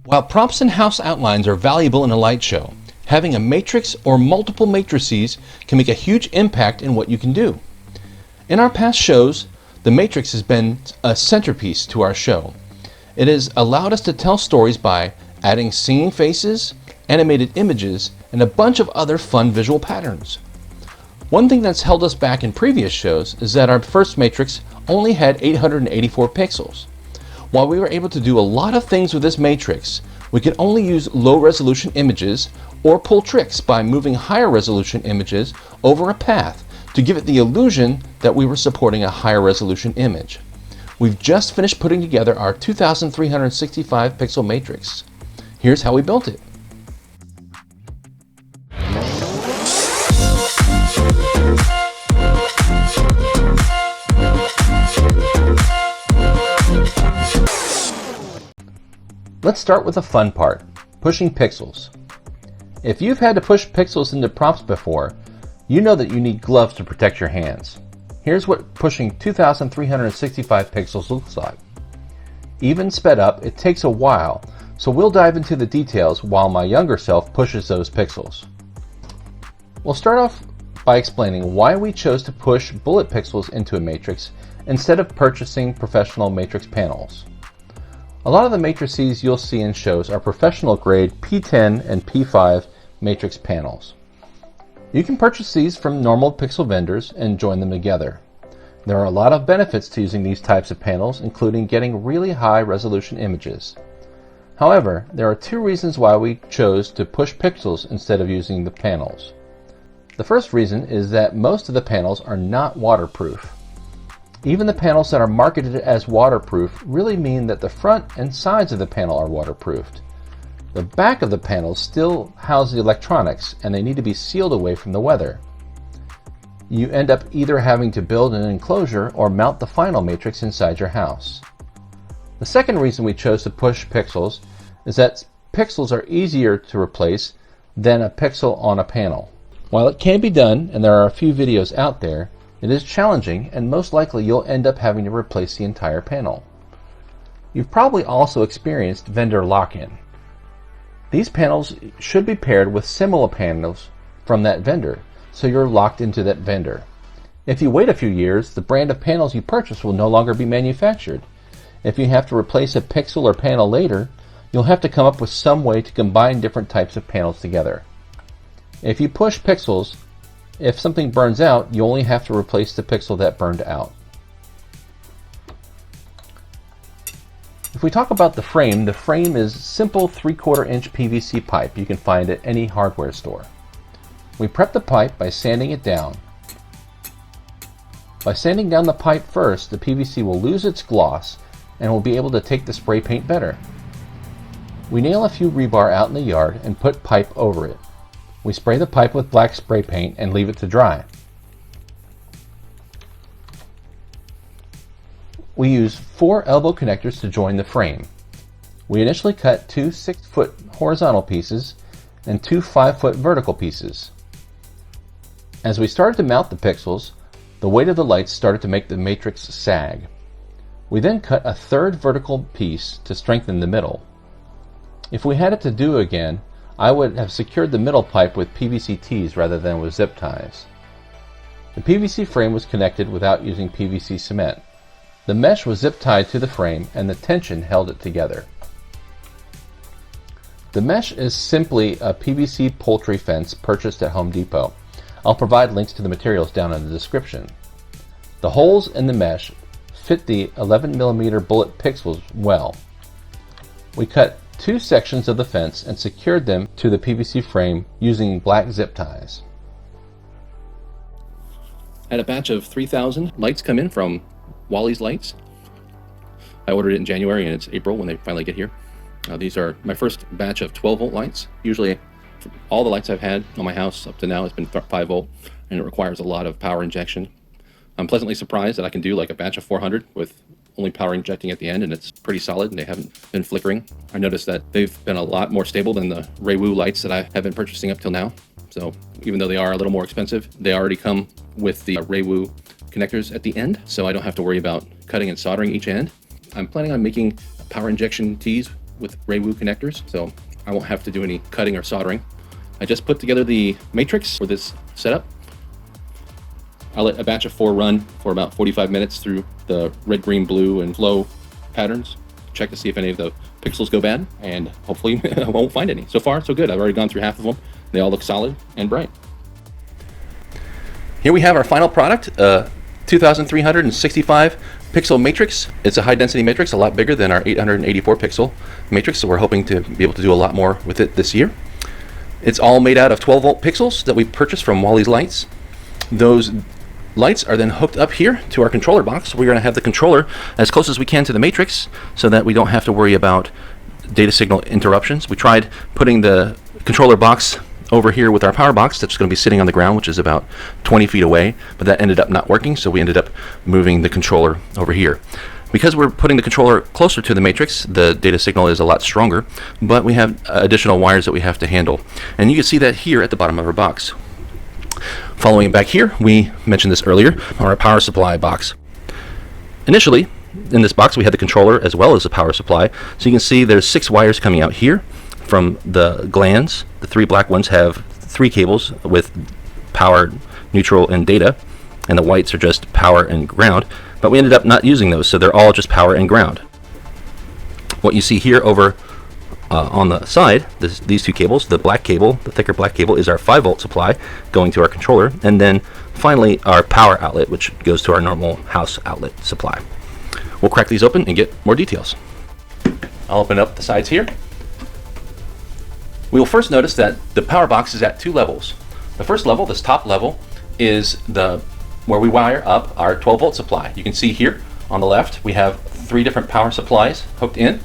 While props and house outlines are valuable in a light show, having a matrix or multiple matrices can make a huge impact in what you can do. In our past shows, the matrix has been a centerpiece to our show. It has allowed us to tell stories by adding singing faces, animated images, and a bunch of other fun visual patterns. One thing that's held us back in previous shows is that our first matrix only had 884 pixels. While we were able to do a lot of things with this matrix, we could only use low resolution images or pull tricks by moving higher resolution images over a path to give it the illusion that we were supporting a higher resolution image. We've just finished putting together our 2365 pixel matrix. Here's how we built it. Let's start with the fun part, pushing pixels. If you've had to push pixels into props before, you know that you need gloves to protect your hands. Here's what pushing 2365 pixels looks like. Even sped up, it takes a while, so we'll dive into the details while my younger self pushes those pixels. We'll start off by explaining why we chose to push bullet pixels into a matrix instead of purchasing professional matrix panels. A lot of the matrices you'll see in shows are professional grade P10 and P5 matrix panels. You can purchase these from normal pixel vendors and join them together. There are a lot of benefits to using these types of panels, including getting really high resolution images. However, there are two reasons why we chose to push pixels instead of using the panels. The first reason is that most of the panels are not waterproof. Even the panels that are marketed as waterproof really mean that the front and sides of the panel are waterproofed. The back of the panels still house the electronics, and they need to be sealed away from the weather. You end up either having to build an enclosure or mount the final matrix inside your house. The second reason we chose to push pixels is that pixels are easier to replace than a pixel on a panel. While it can be done, and there are a few videos out there, it is challenging, and most likely you'll end up having to replace the entire panel. You've probably also experienced vendor lock-in. These panels should be paired with similar panels from that vendor, so you're locked into that vendor. If you wait a few years, the brand of panels you purchase will no longer be manufactured. If you have to replace a pixel or panel later, you'll have to come up with some way to combine different types of panels together. If you push pixels, if something burns out, you only have to replace the pixel that burned out. If we talk about the frame is simple 3/4 inch PVC pipe you can find at any hardware store. We prep the pipe by sanding it down. By sanding down the pipe first, the PVC will lose its gloss and will be able to take the spray paint better. We nail a few rebar out in the yard and put pipe over it. We spray the pipe with black spray paint and leave it to dry. We use 4 elbow connectors to join the frame. We initially cut 2 6-foot horizontal pieces and 2 5-foot vertical pieces. As we started to mount the pixels, the weight of the lights started to make the matrix sag. We then cut a 3rd vertical piece to strengthen the middle. If we had it to do again, I would have secured the middle pipe with PVC tees rather than with zip ties. The PVC frame was connected without using PVC cement. The mesh was zip tied to the frame and the tension held it together. The mesh is simply a PVC poultry fence purchased at Home Depot. I'll provide links to the materials down in the description. The holes in the mesh fit the 11mm bullet pixels well. We cut 2 sections of the fence and secured them to the PVC frame using black zip ties. I had a batch of 3,000 lights come in from xLights. I ordered it in January and it's April when they finally get here. These are my first batch of 12-volt lights. Usually all the lights I've had on my house up to now has been 5-volt, and it requires a lot of power injection. I'm pleasantly surprised that I can do like a batch of 400 with only power injecting at the end, and it's pretty solid and they haven't been flickering. I noticed that they've been a lot more stable than the Raywu lights that I have been purchasing up till now. So even though they are a little more expensive, they already come with the Raywu connectors at the end, so I don't have to worry about cutting and soldering each end. I'm planning on making power injection tees with Raywu connectors, so I won't have to do any cutting or soldering. I just put together the matrix for this setup. I'll let a batch of 4 run for about 45 minutes through the red, green, blue, and flow patterns. Check to see if any of the pixels go bad, and hopefully I won't find any. So far, so good. I've already gone through half of them. They all look solid and bright. Here we have our final product, 2365 pixel matrix. It's a high density matrix, a lot bigger than our 884 pixel matrix, so we're hoping to be able to do a lot more with it this year. It's all made out of 12 volt pixels that we purchased from WLED. Those lights are then hooked up here to our controller box. We're going to have the controller as close as we can to the matrix so that we don't have to worry about data signal interruptions. We tried putting the controller box over here with our power box that's going to be sitting on the ground, which is about 20 feet away, but that ended up not working, so we ended up moving the controller over here. Because we're putting the controller closer to the matrix, the data signal is a lot stronger, but we have additional wires that we have to handle. And you can see that here at the bottom of our box. Following back here, we mentioned this earlier, our power supply box. Initially, in this box, we had the controller as well as the power supply. So you can see there's 6 wires coming out here from the glands. The 3 black ones have 3 cables with power, neutral, and data, and the whites are just power and ground. But we ended up not using those, so they're all just power and ground. What you see here over on the side, these 2 cables, the black cable, the thicker black cable, is our 5 volt supply going to our controller, and then finally our power outlet, which goes to our normal house outlet supply. We'll crack these open and get more details. I'll open up the sides here. We will first notice that the power box is at 2 levels. The first level, this top level, is where we wire up our 12 volt supply. You can see here on the left we have 3 different power supplies hooked in.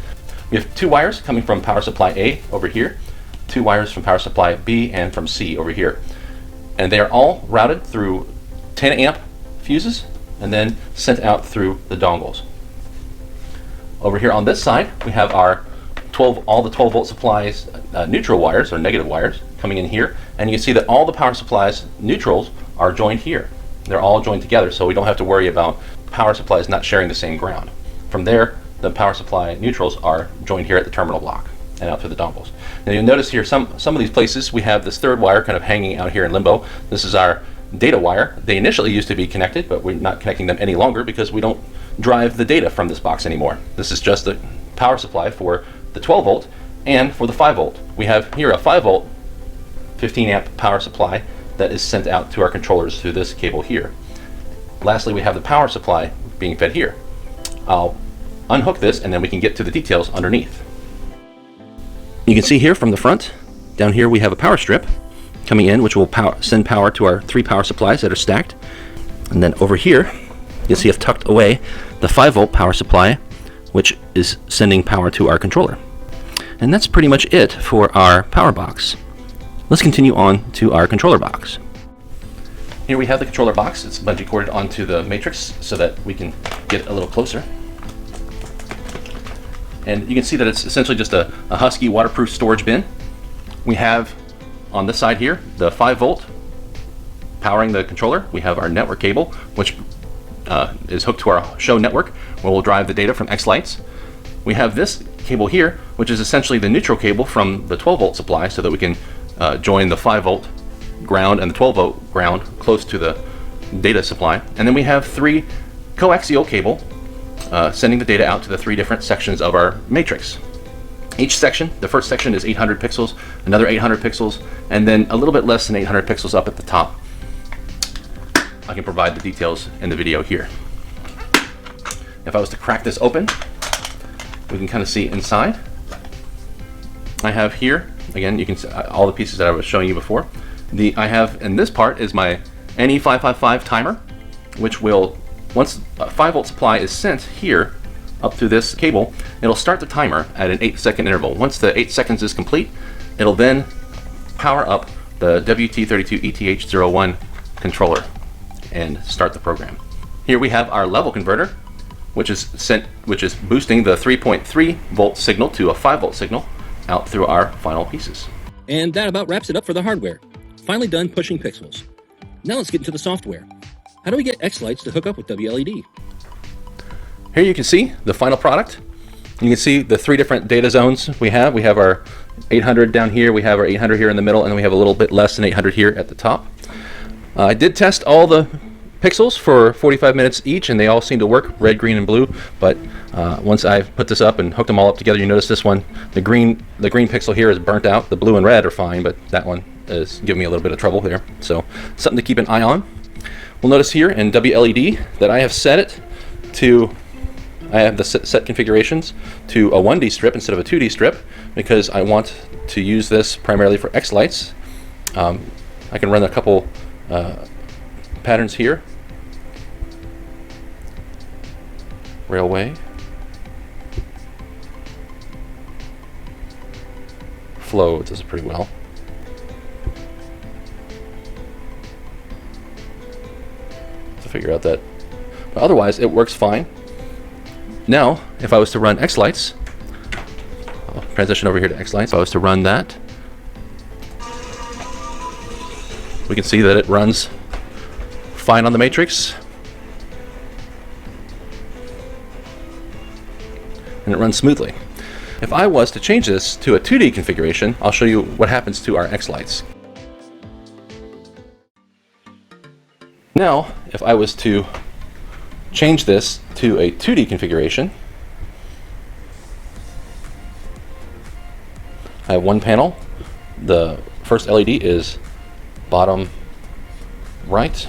We have 2 wires coming from power supply A over here, 2 wires from power supply B and from C over here. And they are all routed through 10 amp fuses and then sent out through the dongles. Over here on this side we have our all the 12 volt supplies neutral wires or negative wires coming in here, and you can see that all the power supplies neutrals are joined here. They're all joined together, so we don't have to worry about power supplies not sharing the same ground. From there, the power supply neutrals are joined here at the terminal block and out through the dongles. Now you'll notice here some of these places we have this 3rd wire kind of hanging out here in limbo. This is our data wire. They initially used to be connected, but we're not connecting them any longer because we don't drive the data from this box anymore. This is just the power supply for the 12 volt and for the 5 volt. We have here a 5 volt 15 amp power supply that is sent out to our controllers through this cable here. Lastly, we have the power supply being fed here. I'll unhook this and then we can get to the details underneath. You can see here from the front, down here we have a power strip coming in which will send power to our 3 power supplies that are stacked. And then over here, you'll see I've tucked away the 5 volt power supply, which is sending power to our controller. And that's pretty much it for our power box. Let's continue on to our controller box. Here we have the controller box. It's bungee corded onto the matrix so that we can get a little closer. And you can see that it's essentially just a Husky waterproof storage bin. We have on this side here the 5 volt powering the controller. We have our network cable, which is hooked to our show network, where we'll drive the data from xLights. We have this cable here, which is essentially the neutral cable from the 12 volt supply so that we can join the 5 volt ground and the 12 volt ground close to the data supply. And then we have 3 coaxial cable sending the data out to the 3 different sections of our matrix. Each section, the first section is 800 pixels, another 800 pixels, and then a little bit less than 800 pixels up at the top. I can provide the details in the video here. If I was to crack this open, we can kind of see inside. I have here, again, you can see all the pieces that I was showing you before. I have in this part is my NE555 timer, which will, once a 5 volt supply is sent here up through this cable, it'll start the timer at an 8-second interval. Once the 8 seconds is complete, it'll then power up the WT32ETH01 controller and start the program. Here we have our level converter, which is boosting the 3.3 volt signal to a 5 volt signal out through our final pieces. And that about wraps it up for the hardware. Finally done pushing pixels. Now let's get into the software. How do we get xLights to hook up with WLED? Here you can see the final product. You can see the 3 different data zones we have. We have our 800 down here, we have our 800 here in the middle, and then we have a little bit less than 800 here at the top. I did test all the pixels for 45 minutes each, and they all seem to work, red, green, and blue. But once I've put this up and hooked them all up together, you notice this one, the green pixel here is burnt out. The blue and red are fine, but that one is giving me a little bit of trouble there. So something to keep an eye on. We'll notice here in WLED that I have set it to, I have the set configurations to a 1D strip instead of a 2D strip, because I want to use this primarily for xLights. I can run a couple patterns here. Railway. Flow does it pretty well. To figure out that. But otherwise, it works fine. Now, if I was to run xLights, I'll transition over here to xLights. If I was to run that, we can see that it runs fine on the matrix. And it runs smoothly. If I was to change this to a 2D configuration, I'll show you what happens to our xLights. Now, if I was to change this to a 2D configuration, I have one panel. The first LED is bottom right.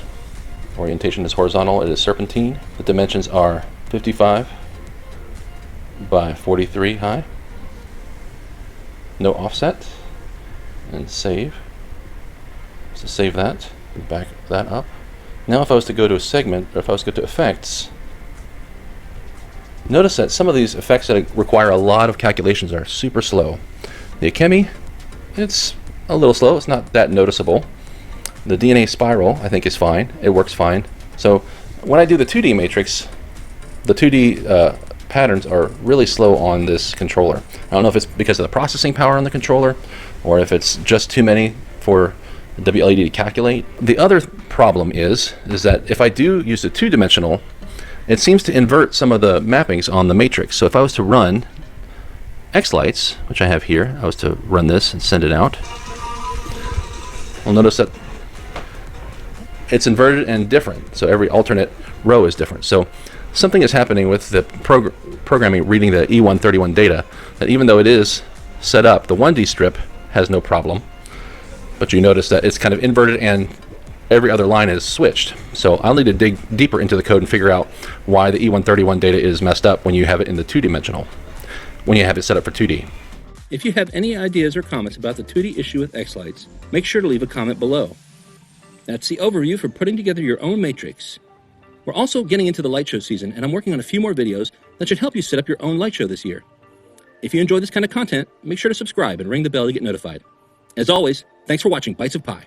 Orientation is horizontal. It is serpentine. The dimensions are 55 by 43 high. No offset. And save. So save that. Back that up. Now if I was to go to a segment, or if I was to go to effects, notice that some of these effects that require a lot of calculations are super slow. The Akemi, it's a little slow. It's not that noticeable. The DNA spiral, I think, is fine. It works fine. So when I do the 2D matrix, the 2D patterns are really slow on this controller. I don't know if it's because of the processing power on the controller, or if it's just too many for the WLED to calculate. The other problem is that if I do use the 2-dimensional, it seems to invert some of the mappings on the matrix. So if I was to run xLights, which I have here, I was to run this and send it out, we'll notice that it's inverted and different. So every alternate row is different. So something is happening with the programming reading the E131 data, that even though it is set up, the 1D strip has no problem. But you notice that it's kind of inverted and every other line is switched. So I'll need to dig deeper into the code and figure out why the E131 data is messed up when you have it in the 2-dimensional, when you have it set up for 2D. If you have any ideas or comments about the 2D issue with xLights, make sure to leave a comment below. That's the overview for putting together your own matrix. We're also getting into the light show season, and I'm working on a few more videos that should help you set up your own light show this year. If you enjoy this kind of content, make sure to subscribe and ring the bell to get notified. As always, thanks for watching Bytes of Pi.